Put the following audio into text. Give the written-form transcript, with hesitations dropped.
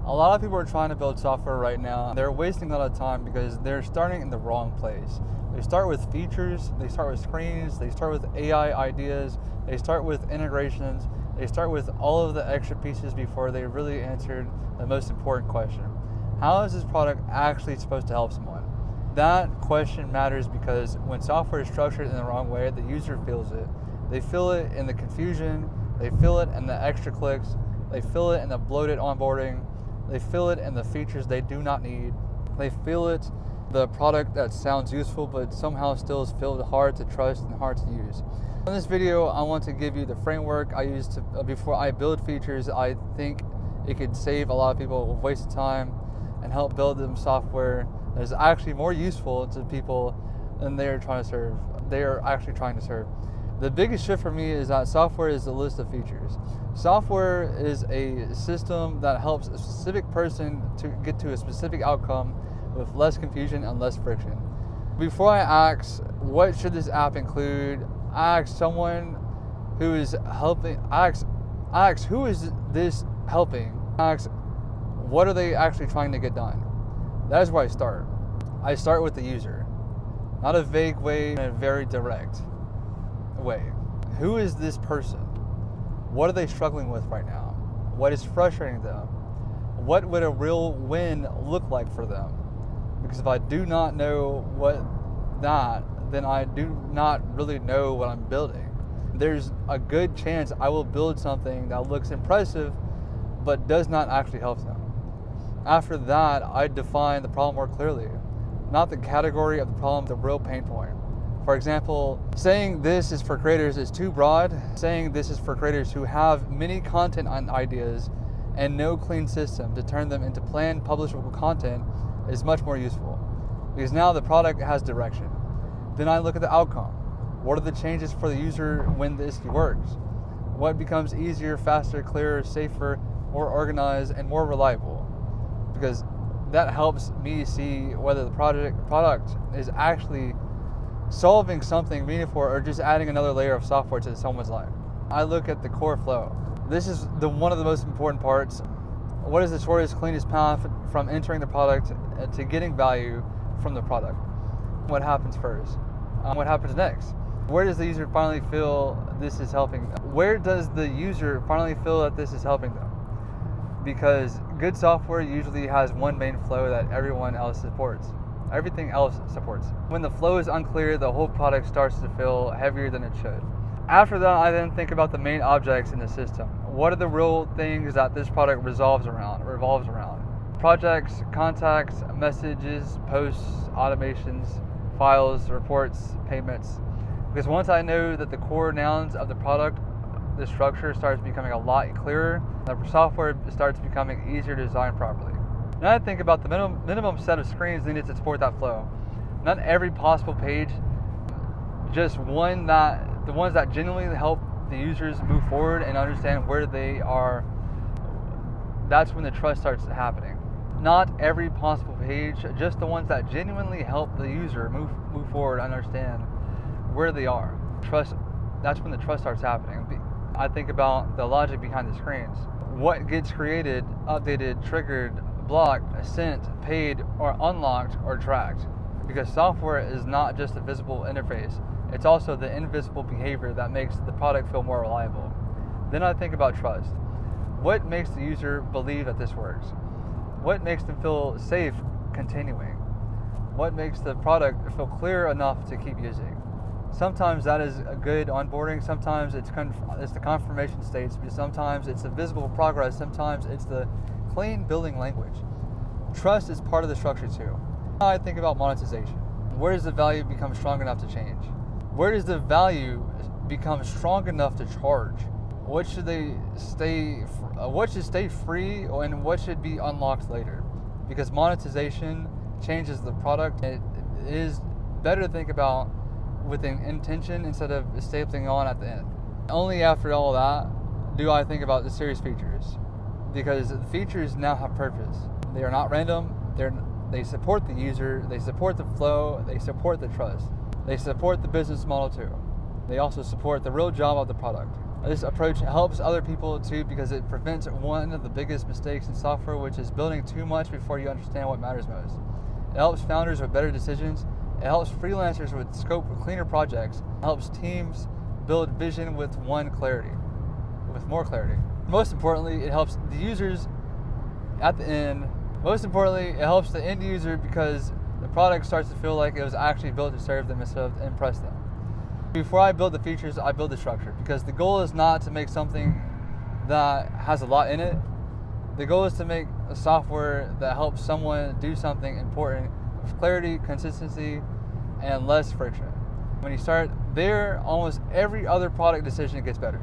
A lot of people are trying to build software right now. They're wasting a lot of time because they're starting in the wrong place. They start with features, they start with screens, they start with AI ideas, they start with integrations, they start with all of the extra pieces before they really answered the most important question. How is this product actually supposed to help someone? That question matters because when software is structured in the wrong way, the user feels it. They feel it in the confusion, they feel it in the extra clicks, they feel it in the bloated onboarding, they feel it in the features they do not need, they feel it the product that sounds useful but somehow still is feel hard to trust and hard to use. In this video, I want to give you the framework I use to before I build features. I think it could save a lot of people a waste of time and help build them software that is actually more useful to people than they are trying to serve. They are actually trying to serve. The biggest shift for me is that software is a list of features. Software is a system that helps a specific person to get to a specific outcome with less confusion and less friction. Before I ask, what should this app include? I ask someone who is helping, I ask who is this helping? I ask, what are they actually trying to get done? That is where I start. I start with the user. Not a vague way, in a very direct way. Who is this person? What are they struggling with right now? What is frustrating them? What would a real win look like for them? Because if I do not know then I do not really know what I'm building. There's a good chance I will build something that looks impressive but does not actually help them. After that, I define the problem more clearly, not the category of the problem, the real pain point. For example, saying this is for creators is too broad. Saying this is for creators who have many content ideas and no clean system to turn them into planned publishable content is much more useful, because now the product has direction. Then I look at the outcome. What are the changes for the user when this works? What becomes easier, faster, clearer, safer, more organized, and more reliable? Because that helps me see whether the product is actually solving something meaningful or just adding another layer of software to someone's life. I look at the core flow. This is one of the most important parts. What is the shortest, cleanest path from entering the product to getting value from the product? What happens first? What happens next? Where does the user finally feel this is helping them? Where does the user finally feel that this is helping them? Because good software usually has one main flow that everyone else supports. Everything else supports. When the flow is unclear, the whole product starts to feel heavier than it should. After that, I then think about the main objects in the system. What are the real things that this product revolves around? Projects, contacts, messages, posts, automations, files, reports, payments. Because once I know that the core nouns of the product, the structure starts becoming a lot clearer, the software starts becoming easier to design properly. Now I think about the minimum set of screens needed to support that flow. Not every possible page, just the ones that genuinely help the users move forward and understand where they are. That's when the trust starts happening. Not every possible page, just the ones that genuinely help the user move forward, understand where they are. That's when the trust starts happening. I think about the logic behind the screens. What gets created, updated, triggered, blocked, sent, paid, or unlocked, or tracked. Because software is not just a visible interface, it's also the invisible behavior that makes the product feel more reliable. Then I think about trust. What makes the user believe that this works? What makes them feel safe continuing? What makes the product feel clear enough to keep using? Sometimes that is a good onboarding, sometimes it's the confirmation states, but sometimes it's the visible progress, sometimes it's the clean building language. Trust is part of the structure too. I think about monetization. Where does the value become strong enough to change? Where does the value become strong enough to charge? What should stay free and what should be unlocked later? Because monetization changes the product. It is better to think about with an intention instead of stapling on at the end. Only after all that do I think about the series features, because the features now have purpose. They are not random. They support the user. They support the flow. They support the trust. They support the business model too. They also support the real job of the product. This approach helps other people too because it prevents one of the biggest mistakes in software, which is building too much before you understand what matters most. It helps founders with better decisions. It helps freelancers with scope with cleaner projects. It helps teams build vision with more clarity. Most importantly, it helps the users at the end. Most importantly, it helps the end user because the product starts to feel like it was actually built to serve them instead of to impress them. Before I build the features, I build the structure because the goal is not to make something that has a lot in it. The goal is to make a software that helps someone do something important with clarity, consistency, and less friction. When you start there, almost every other product decision gets better.